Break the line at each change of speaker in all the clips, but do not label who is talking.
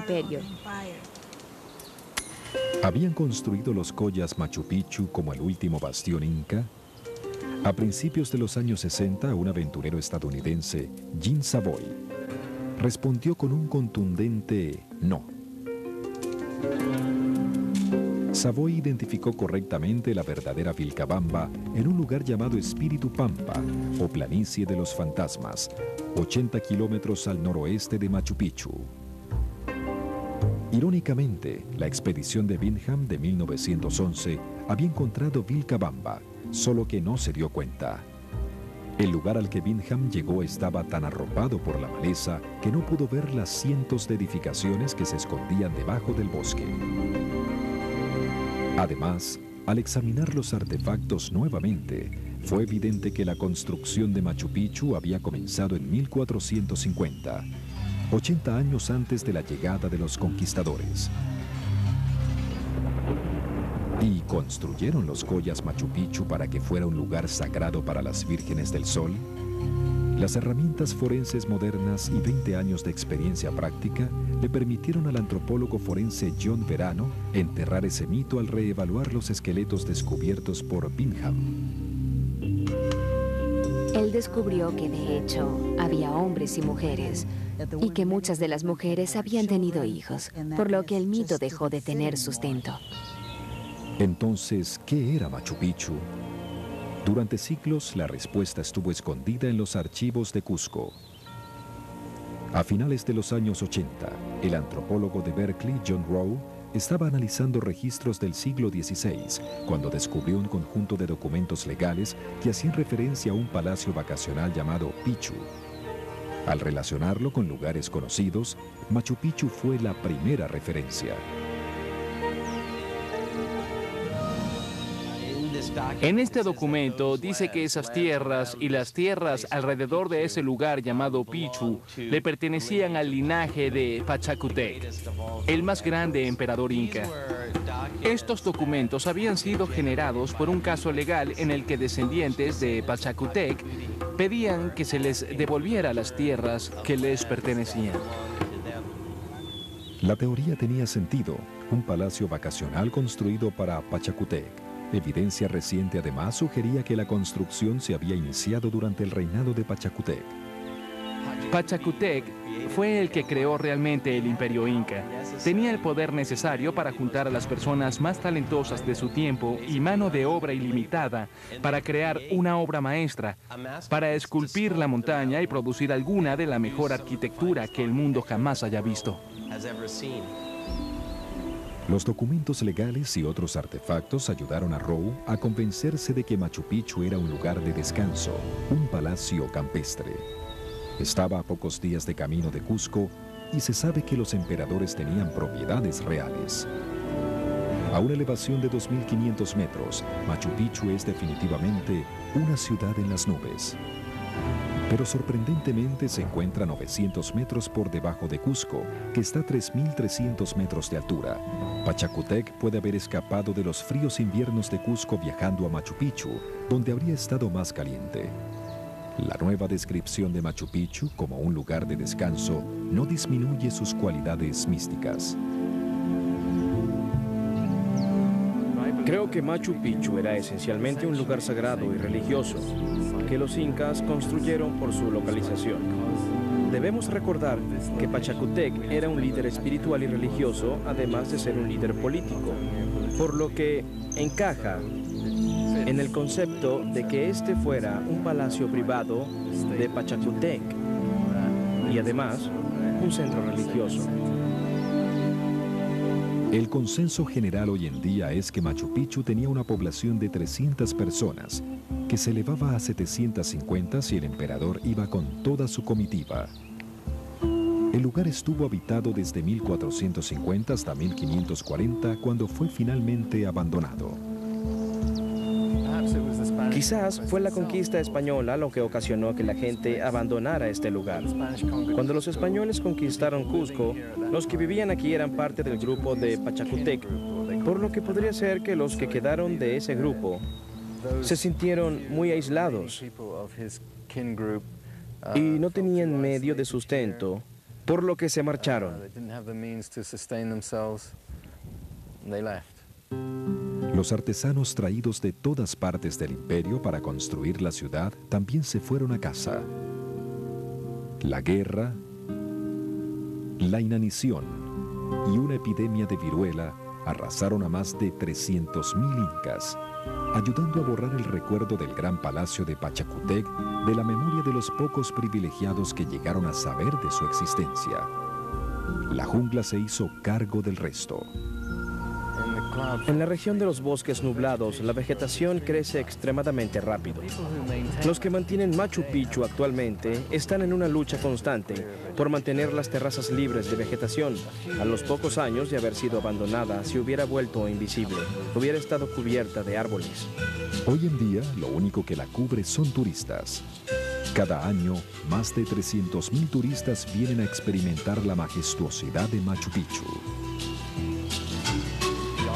imperio.
¿Habían construido los collas Machu Picchu como el último bastión inca? A principios de los años 60, un aventurero estadounidense, Jean Savoy, respondió con un contundente no. Savoy identificó correctamente la verdadera Vilcabamba en un lugar llamado Espíritu Pampa, o planicie de los fantasmas, 80 kilómetros al noroeste de Machu Picchu. Irónicamente, la expedición de Bingham de 1911 había encontrado Vilcabamba, solo que no se dio cuenta. El lugar al que Bingham llegó estaba tan arropado por la maleza que no pudo ver las cientos de edificaciones que se escondían debajo del bosque. Además, al examinar los artefactos nuevamente, fue evidente que la construcción de Machu Picchu había comenzado en 1450, 80 años antes de la llegada de los conquistadores. ¿Y construyeron los collas Machu Picchu para que fuera un lugar sagrado para las vírgenes del sol? Las herramientas forenses modernas y 20 años de experiencia práctica le permitieron al antropólogo forense John Verano enterrar ese mito al reevaluar los esqueletos descubiertos por Bingham.
Él descubrió que de hecho había hombres y mujeres, y que muchas de las mujeres habían tenido hijos, por lo que el mito dejó de tener sustento.
Entonces, ¿qué era Machu Picchu? Durante siglos, la respuesta estuvo escondida en los archivos de Cusco. A finales de los años 80, el antropólogo de Berkeley, John Rowe, estaba analizando registros del siglo XVI cuando descubrió un conjunto de documentos legales que hacían referencia a un palacio vacacional llamado Picchu. Al relacionarlo con lugares conocidos, Machu Picchu fue la primera referencia.
En este documento dice que esas tierras y las tierras alrededor de ese lugar llamado Picchu le pertenecían al linaje de Pachacutec, el más grande emperador inca. Estos documentos habían sido generados por un caso legal en el que descendientes de Pachacutec pedían que se les devolviera las tierras que les pertenecían.
La teoría tenía sentido, un palacio vacacional construido para Pachacutec. Evidencia reciente además sugería que la construcción se había iniciado durante el reinado de Pachacutec.
Pachacutec fue el que creó realmente el imperio inca. Tenía el poder necesario para juntar a las personas más talentosas de su tiempo y mano de obra ilimitada para crear una obra maestra, para esculpir la montaña y producir alguna de la mejor arquitectura que el mundo jamás haya visto.
Los documentos legales y otros artefactos ayudaron a Rowe a convencerse de que Machu Picchu era un lugar de descanso, un palacio campestre. Estaba a pocos días de camino de Cusco y se sabe que los emperadores tenían propiedades reales. A una elevación de 2.500 metros, Machu Picchu es definitivamente una ciudad en las nubes. Pero sorprendentemente se encuentra a 900 metros por debajo de Cusco, que está a 3.300 metros de altura. Pachacutec puede haber escapado de los fríos inviernos de Cusco viajando a Machu Picchu, donde habría estado más caliente. La nueva descripción de Machu Picchu como un lugar de descanso no disminuye sus cualidades místicas.
Creo que Machu Picchu era esencialmente un lugar sagrado y religioso que los incas construyeron por su localización. Debemos recordar que Pachacutec era un líder espiritual y religioso, además de ser un líder político, por lo que encaja en el concepto de que este fuera un palacio privado de Pachacutec y además un centro religioso.
El consenso general hoy en día es que Machu Picchu tenía una población de 300 personas, que se elevaba a 750 si el emperador iba con toda su comitiva. El lugar estuvo habitado desde 1450 hasta 1540, cuando fue finalmente abandonado.
Quizás fue la conquista española lo que ocasionó que la gente abandonara este lugar. Cuando los españoles conquistaron Cusco, los que vivían aquí eran parte del grupo de Pachacutec, por lo que podría ser que los que quedaron de ese grupo se sintieron muy aislados y no tenían medio de sustento por lo que se marcharon.
Los artesanos traídos de todas partes del imperio para construir la ciudad también se fueron a casa. La guerra, la inanición y una epidemia de viruela arrasaron a más de 300.000 incas, ayudando a borrar el recuerdo del gran palacio de Pachacútec de la memoria de los pocos privilegiados que llegaron a saber de su existencia. La jungla se hizo cargo del resto.
En la región de los bosques nublados, la vegetación crece extremadamente rápido. Los que mantienen Machu Picchu actualmente están en una lucha constante por mantener las terrazas libres de vegetación. A los pocos años de haber sido abandonada, se hubiera vuelto invisible, hubiera estado cubierta de árboles.
Hoy en día, lo único que la cubre son turistas. Cada año, más de 300.000 turistas vienen a experimentar la majestuosidad de Machu Picchu.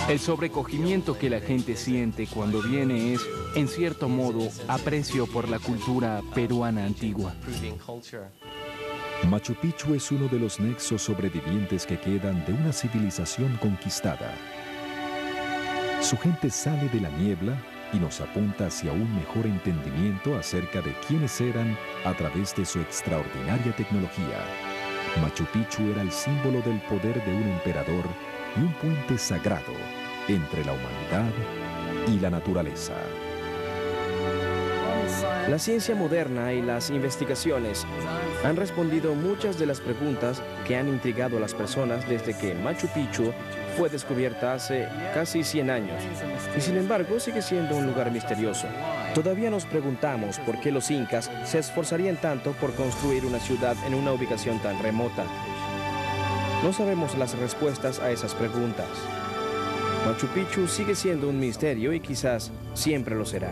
El sobrecogimiento que la gente siente cuando viene es, en cierto modo, aprecio por la cultura peruana antigua.
Machu Picchu es uno de los nexos sobrevivientes que quedan de una civilización conquistada. Su gente sale de la niebla y nos apunta hacia un mejor entendimiento acerca de quiénes eran a través de su extraordinaria tecnología. Machu Picchu era el símbolo del poder de un emperador y un puente sagrado entre la humanidad y la naturaleza.
La ciencia moderna y las investigaciones han respondido muchas de las preguntas que han intrigado a las personas desde que Machu Picchu fue descubierta hace casi 100 años. Y sin embargo sigue siendo un lugar misterioso. Todavía nos preguntamos por qué los incas se esforzarían tanto por construir una ciudad en una ubicación tan remota. No sabemos las respuestas a esas preguntas. Machu Picchu sigue siendo un misterio y quizás siempre lo será.